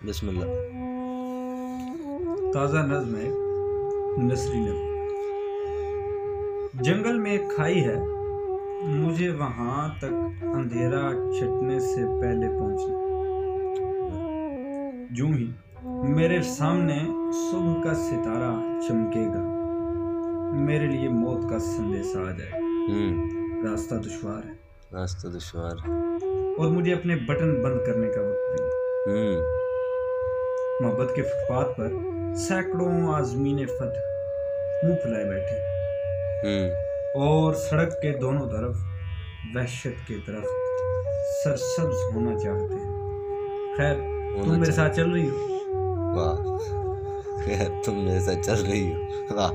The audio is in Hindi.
बिस्मिल्लाह। ताज़ा नज़्म है, नसरी नज़्म। जंगल में एक खाई है, मुझे वहां तक अंधेरा छटने से पहले पहुंचना। यूं ही मेरे सामने सुबह का सितारा चमकेगा, मेरे लिए मौत का संदेशा आ जाएगा। रास्ता दुश्वार है, रास्ता दुश्वार है, और मुझे अपने बटन बंद करने का वक्त भी। मोहब्बत के फुटपाथ पर सैकड़ों आज़मीन फतह मुंह फुलाए बैठे, और सड़क के दोनों तरफ वहशत के दरख्त सरसब्ज होना चाहते हैं। खैर, तुम मेरे साथ चल रही हो। वाह, तुम मेरे साथ चल रही हो, वाह।